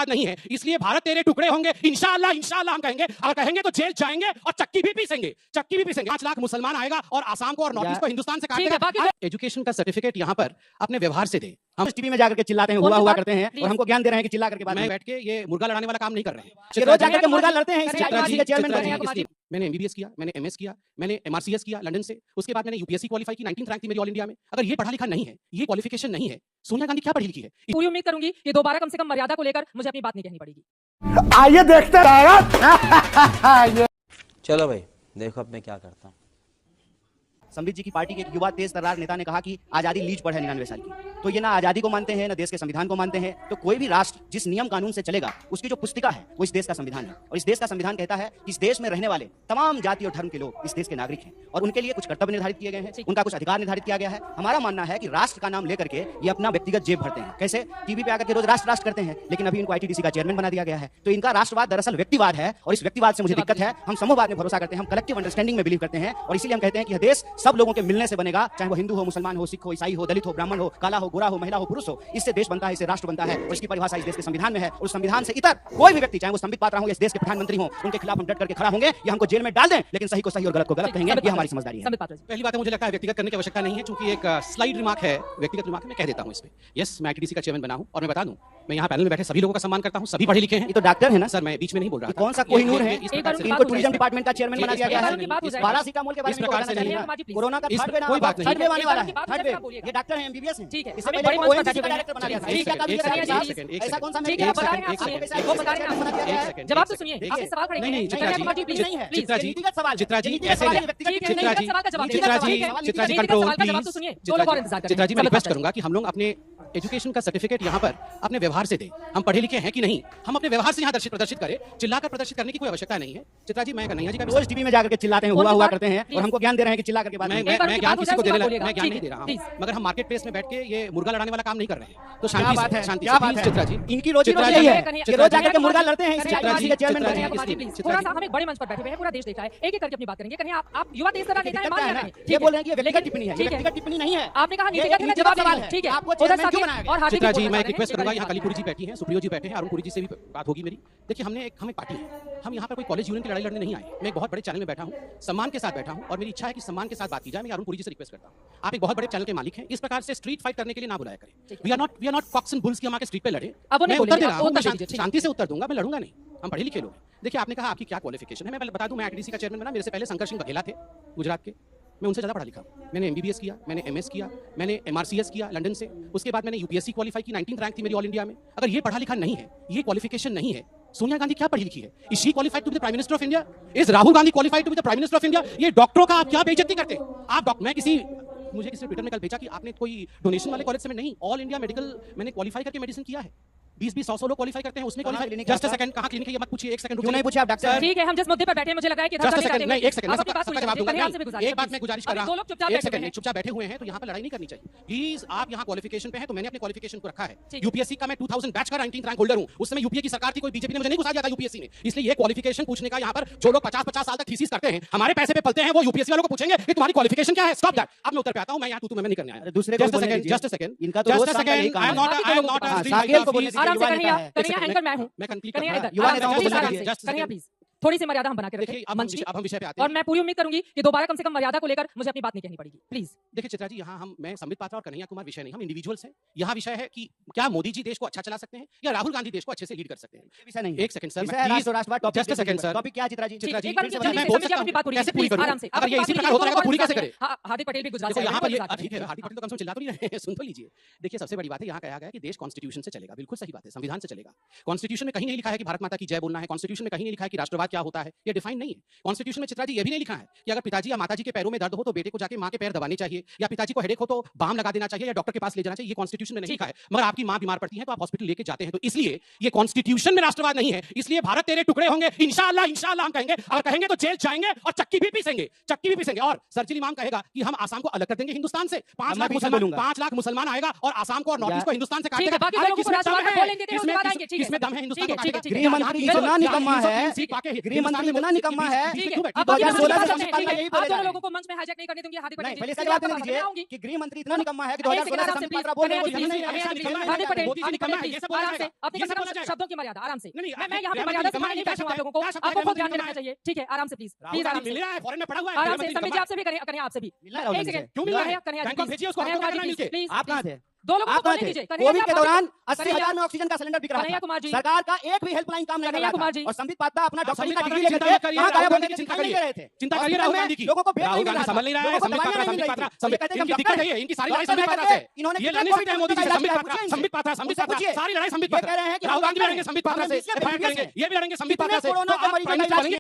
नहीं है, इसलिए भारत तेरे टुकड़े होंगे इंशाअल्लाह इंशाअल्लाह हम कहेंगे। अगर कहेंगे तो जेल जाएंगे और चक्की भी पीसेंगे, 5 लाख मुसलमान आएगा और आसाम को और नॉर्थ ईस्ट को हिंदुस्तान से काट देगा। एजुकेशन का सर्टिफिकेट यहाँ पर अपने व्यवहार से दें। हम टीवी में जाकर के चिल्लाते हैं, हुआ करते हैं और हमको ज्ञान दे रहे हैं कि चिल्ला करके बाद में बैठ के ये मुर्गा लड़ाने वाला काम नहीं कर रहे हैं। रोज जाकर के मुर्गा लड़ते हैं, मैंने एमबीबीएस किया, मैंने एमएस किया, मैंने एमआरसीएस किया लंदन से, उसके बाद मैंने यूपीएससी क्वालीफाई की, 19th रैंक थी मेरी ऑल इंडिया में। अगर ये पढ़ा लिखा नहीं है, ये क्वालिफिकेशन नहीं है, सोनिया गांधी क्या पढ़ी लिखी है? पूरी उम्मीद करूंगी कि दोबारा कम से कम मर्यादा को लेकर मुझे अपनी बात नहीं कहनी पड़ेगी। आइए देखते रहिए। चलो भाई देखो अब मैं क्या करता हूँ। संबित जी की पार्टी के एक युवा तेज तर्रार नेता ने कहा कि आजादी लीज पर है 99 साल की। तो ये ना आजादी को मानते हैं, ना देश के संविधान को मानते हैं। तो कोई भी राष्ट्र जिस नियम कानून से चलेगा उसकी जो पुस्तिका है वो इस देश का संविधान है। और इस देश का संविधान कहता है कि इस देश में रहने वाले तमाम जाति और धर्म के लोग इस देश के नागरिक हैं और उनके लिए कुछ कर्तव्य निर्धारित किए गए हैं, उनका कुछ अधिकार निर्धारित किया गया है। हमारा मानना है कि राष्ट्र का नाम लेकर के ये अपना व्यक्तिगत जेब भरते हैं। कैसे? टीवी पे आकर के रोज राष्ट्र राष्ट्र करते हैं, लेकिन अभी इनको आईटीडीसी का चेयरमैन बना दिया गया है। तो इनका राष्ट्रवाद दरअसल व्यक्तिवाद है और इस व्यक्तिवाद से मुझे दिक्कत है। हम समूहवाद में भरोसा करते हैं, हम कलेक्टिव अंडरस्टैंडिंग में बिलीव करते हैं और इसीलिए हम कहते हैं कि यह देश सब लोगों के मिलने से बनेगा, चाहे वो हिंदू हो, मुसलमान हो, सिख हो, ईसाई हो, दलित हो, ब्राह्मण हो, काला हो, गोरा हो, महिला हो, पुरुष हो। इससे देश बनता है, इससे राष्ट्र बनता है और इसकी परिभाषा इस देश के संविधान में है। और उस संविधान से इतर कोई भी व्यक्ति, चाहे वो संबित पात्रा हो या इस देश के प्रधानमंत्री हो, उनके खिलाफ हम डट करके खड़ा होंगे। या हमको जेल में डाल दें, लेकिन सही को सही और गलत को गलत कहेंगे। ये हमारी समझदारी है। पहली बात है, मुझे लगता है व्यक्तिगत करने की आवश्यकता नहीं है, क्योंकि एक स्लाइड रिमार्क है, व्यक्तिगत रिमार्क मैं कह देता हूं इस पे। यस, मैं आईटीडीसी का चेयरमैन बना हूं और मैं बता दूं, मैं यहाँ पैनल में बैठे सभी लोगों का सम्मान करता हूं, सभी पढ़े लिखे हैं। ये तो डॉक्टर है ना सर, मैं बीच में नहीं बोल रहा। कौन सा कोहिनूर है? इनको टूरिज्म डिपार्टमेंट का चेयरमैन बना दिया गया है। पैरासिटामोल के बारे में कोरोना का थर्ड वेव आने वाला है। थर्ड वेव, ये डॉक्टर हैं, एमबीबीएस हैं। इससे पहले ओएमजीसी का डायरेक्टर बना दिया था। ऐसा कौन सा जवाब तो सुनिए, आपसे सवाल खड़े नहीं, चित्रा जी, चित्रा जी ऐसे नहीं। Chitra ji control please. चित्रा जी मैं रिक्वेस्ट करूंगा कि हम लोग अपने एजुकेशन का सर्टिफिकेट यहाँ पर अपने व्यवहार से दें। हम पढ़े लिखे हैं कि नहीं, हम अपने व्यवहार से यहाँ प्रदर्शित करें। चिल्लाकर प्रदर्शित करने की कोई आवश्यकता नहीं है। चित्रा जी, मैं कन्हैया जी का रोज टीवी में जाकर के चिल्लाते हैं, हुआ करते हैं और हमको ज्ञान दे रहे हैं कि चिल्ला करके बाद में मैं ज्ञान किसी को देने लगा, मैं ज्ञान नहीं दे रहा हूं, मगर हम मार्केट प्लेस में बैठ के ये मुर्गा लड़ाने वाला काम नहीं कर रहे हैं। तो शांति से, शांति से चित्रा जी, इनकी रोजी रोटी है कि रोज जाकर के मुर्गा लड़ते हैं। चित्रा जी, थोड़ा सा हम एक बड़े मंच पर बैठे हुए हैं, पूरा देश देख रहा है, एक एक करके अपनी बात करेंगे। कन्हैया, आप युवा तेज तर्रार नेता हैं, मान रहे हैं। ये बोल रहे हैं कि ये व्यक्तिगत टिप्पणी है, ये व्यक्तिगत टिप्पणी नहीं है। आपने कहा नीतिगत है, जवाब सवाल है। ठीक है, आपको चेयरमैन क्यों बनाया गया? चित्रा जी, मैं एक रिक्वेस्ट करूंगा, यहाँ कलीपुरी जी बैठी हैं, सुप्रियो जी बैठे हैं, अरुणपुरी जी से भी बात होगी मेरी। देखिए, हम एक पार्टी है, हम यहाँ पर कोई कॉलेज यूनियन की लड़ाई लड़ने नहीं आए। मैं एक बहुत बड़े चैनल में बैठा हूँ, सम्मान के साथ बैठा हूँ और मेरी इच्छा है कि सम्मान के साथ बात की जाए। मैं अरुणपुरी जी से रिक्वेस्ट करता हूँ, आप एक बहुत बड़े चैनल के मालिक हैं, इस प्रकार से स्ट्रीट फाइट करने के लिए ना बुलाया करें। We are not cocks and bulls कि हम आके स्ट्रीट पे लड़े। मैं उत्तर दे रहा हूँ, शांति से उत्तर दूंगा, मैं लड़ूंगा नहीं। हम पढ़े लिखे लोग हैं। देखिए, आपने कहा आपकी क्या क्वालिफिकेशन है, मैं पहले बता दूं, मैं आईटीडीसी का चेयरमैन बना, मेरे से पहले शंकर सिंह बघेला थे गुजरात के, मैं उनसे ज़्यादा पढ़ा लिखा। मैंने एमबीबीएस किया, मैंने एमएस किया, मैंने एमआरसीएस किया लंदन से, उसके बाद मैंने यूपीएससी क्वालीफाई की, 19th रैंक थी मेरी ऑल इंडिया में। अगर ये पढ़ा लिखा नहीं है, ये क्वालिफिकेशन नहीं है, सोनिया गांधी क्या पढ़ी लिखी है? Is she qualified to be the prime minister of India? Is Rahul Gandhi qualified to be the prime minister of India? ये डॉक्टरों का आप क्या बेइज्जती करते हैं? आप मुझे किसी ट्विटर में कल भेजा कि आपने कोई डोनेशन वाले कॉलेज से, नहीं, ऑल इंडिया मेडिकल मैंने क्वालीफाई करके मेडिसिन किया है। 20-100 लोग क्वालीफाई करते हैं, उसमें क्वालीफाई। जस्ट अ सेकंड, कहां क्लिनिक है ये मत पूछिए, एक सेकंड क्यों नहीं पूछे आप डॉक्टर? ठीक है, हम जिस मुद्दे पर बैठे हैं, मुझे लगा है कि जस्ट अ सेकंड, नहीं, एक सेकंड, मैं सबका जवाब दूंगा। एक बात मैं गुजारिश कर रहा हूं, एक सेकंड, चुपचाप बैठे हुए हैं, तो यहाँ पर लड़ाई नहीं करनी चाहिए प्लीज। आप यहाँ क्वालिफिकेशन पे हैं, तो मैंने अपने क्वालिफिकेशन को रखा है। यूपीएससी का मैं 2000 बैच का 19th रैंक होल्डर हूं। उस समय यूपीए की सरकार थी, कोई बीजेपी ने मुझे नहीं घुसा दिया था यूपीएससी ने। इसलिए ये क्वालिफिकेशन पूछने का यहाँ पर जो लोग 50-50 साल तक थीसिस करते हैं, हमारे पैसे पे पलते हैं, वो यूपीएससी वालों को पूछेंगे कि तुम्हारी क्वालिफिकेशन क्या है। Stop that. अब मैं उत्तर पे आता हूं, मैं यहाँ तू मैं नहीं करने आया। दूसरे को बोलने दीजिए। जस्ट अ सेकंड, इनका तो रोज का यही काम है। आई एम नॉट साकिब को बोलने दीजिए, युवा नेता है। कन्हैया, एंकर मैं हूं। मैं कंप्लीट युवा नेताओं को बोलने दीजिए। कन्हैया प्लीज, थोड़ी सी मर्यादा हम बना के रखें मंच की। अब हम विषय पे आते हैं और मैं पूरी उम्मीद करूंगी कि दोबारा कम से कम मर्यादा को लेकर मुझे अपनी बात नहीं कहनी पड़ेगी, प्लीज। देखिए चित्रा जी, यहाँ मैं संबित पात्रा और कन्हैया कुमार विषय नहीं, हम इंडिविजुअल्स हैं। यहाँ विषय है कि क्या मोदी जी देश को अच्छा चला सकते हैं या राहुल गांधी देश को अच्छे से लीड कर सकते हैं। विषय नहीं, एक second sir, just a second sir, topic क्या चित्रा जी? एक बार मैं बोल सकता हूं, कैसे पूरी करूं? आराम से। अगर ये इसी प्रकार होता रहेगा तो पूरी कैसे करें? हार्दिक पटेल भी गुजरात से यहाँ पर ठीक है, हार्दिक पटेल तो कम से कम चिल्ला तो नहीं रहे हैं, सुन तो लीजिए। देखिए, सबसे बड़ी बात है, यहाँ कहा गया है कि देश कॉन्स्टिट्यूशन से चलेगा। बिल्कुल सही बात है, संविधान से चलेगा। कॉन्स्टिट्यूशन में कहीं नहीं लिखा है कि भारत माता की जय बोलना है। कॉन्स्टिट्यूशन में कहीं नहीं लिखा है कि राष्ट्रवाद क्या होता है, ये डिफाइन नहीं है। कॉन्स्टिट्यूशन में चित्रा जी ये भी नहीं लिखा है कि अगर पिताजी या माताजी के पैरों में दर्द हो तो बेटे को जाके मां के पैर दबाने चाहिए, या पिताजी को हेडेक हो तो बाम लगा देना चाहिए या डॉक्टर के पास ले जाना चाहिए। ये कॉन्स्टिट्यूशन में नहीं लिखा है। मगर आपकी मां बीमार पड़ती है तो आप हॉस्पिटल लेके जाते हैं। तो इसलिए ये कॉन्स्टिट्यूशन में राष्ट्रवाद नहीं है। इसलिए भारत तेरे टुकड़े होंगे इंशाअल्लाह इंशाअल्लाह हम कहेंगे। अगर कहेंगे तो जेल जाएंगे और चक्की भी पीसेंगे। और सर्जिल इमाम कहेगा कि हम आसाम को अलग कर देंगे हिंदुस्तान से। 5 लाख मुसलमान आएगा और आसाम को और नॉर्थ ईस्ट को हिंदुस्तान से काट देगा। किसमें दम है हिंदुस्तान को काटने का? गृह मंत्री इतना निकम्मा है, बताइए गृह मंत्री इतना निकम्मा है ठीक है, क्यों आप बैठी? बाकी 2016 बात से करते हैं, 2015 ठीक है, यही आप बोले जा दोनों रहे लोगों को मंच में हाईजैक नहीं करने दूंगी हार्दिक नहीं पटेल पहले जी। इसका जवाब देने मैं दीजिए आऊंगी। कि गृह मंत्री इतना निकम्मा है कि एक 2016 से सेकंड, संबित प्लीज, पात्रा बोल रहे हैं कन्हैया वो जी, नहीं कन्हैया है, जी, ऐसा नहीं हार्दिक है। पटेल, मोदी जी हार्दिक निकम्मा पटेल, है, ये प्लीज, सब बोला आराम से जाएगा। अपनी ये सब बोला जाएगा। शब्दों की मर्यादा आराम से नहीं, मैं यहाँ पे गृह मर्यादा मंत्री सिखाने नहीं निकम्मा बैठी हूँ है, आप लोगों को क्या शब्द आपको है, खुद ध्यान में निकम्मा रखना है? चाहिए ठीक है आराम से प्लीज राहुल प्लीज आराम गांधी से मिल रहा है, फॉरेन में पड़ा हुआ है, आराम गृह से मंत्री संबित जी निकम्मा है। आपसे भी कन्हैया आपसे भी मिलना है राहुल एक गांधी सेकंड से। क्यों मिल रहा है? कन्हैया जी, बैंकॉक please, भेजिए उसको, कन्हैया हमको कुमार जी, करना है please, मिलके। please, आप कहाँ please। थे? दो लोगों आप को कहाँ बोलने थे? दीजिए कन्हैया कोविड जी, के आप दौरान बात- 80,000 में ऑक्सीजन का सिलेंडर बिक रहा कन्हैया था कुमार जी। सरकार का एक भी हेल्पलाइन काम नहीं कर कन्हैया रहा कुमार था जी। और संबित पात्रा अपना डॉक्टरी संबित का पात्रा डिग्री की लेकर चिंता मत के करिए, कहाँ राहुल गायब गांधी होने की के चिंता दिखाई नहीं करिए। दे रहे थे चिंता करिए राहुल गांधी की। लोगों को बेड राहुल नहीं मिल गांधी रहा था। संभल नहीं रहा है, लोगों को संबित दवाइयां पात्रा, नहीं मिल संबित रही पात्रा, थी। ये संबित कहते हैं इनकी कि दिक्कत डॉक्टर है ये, इनकी सारी लड़ाई डॉक्टर संबित रह पात्रा से। करके इन्होंने ये कितने लड़ने कोविड सकते हैं मोदी जी का से, संबित इलाज पात्रा, किया, संबित पात्रा, संबित पात्रा, पूछिए। सारी लड़ाई संबित ये पात्रा। कह रहे हैं कि राहुल हम गांधी भी डॉक्टर लड़ेंगे हैं, संबित पात्रा हम से, इसलिए एफआईआर प्रीवियस करेंगे, हैं। ये भी लड़ेंगे संबित कितने पात्रा से। कोरोना तो के आप मरीजों प्राइम का मिनिस्टर इलाज बनेंगे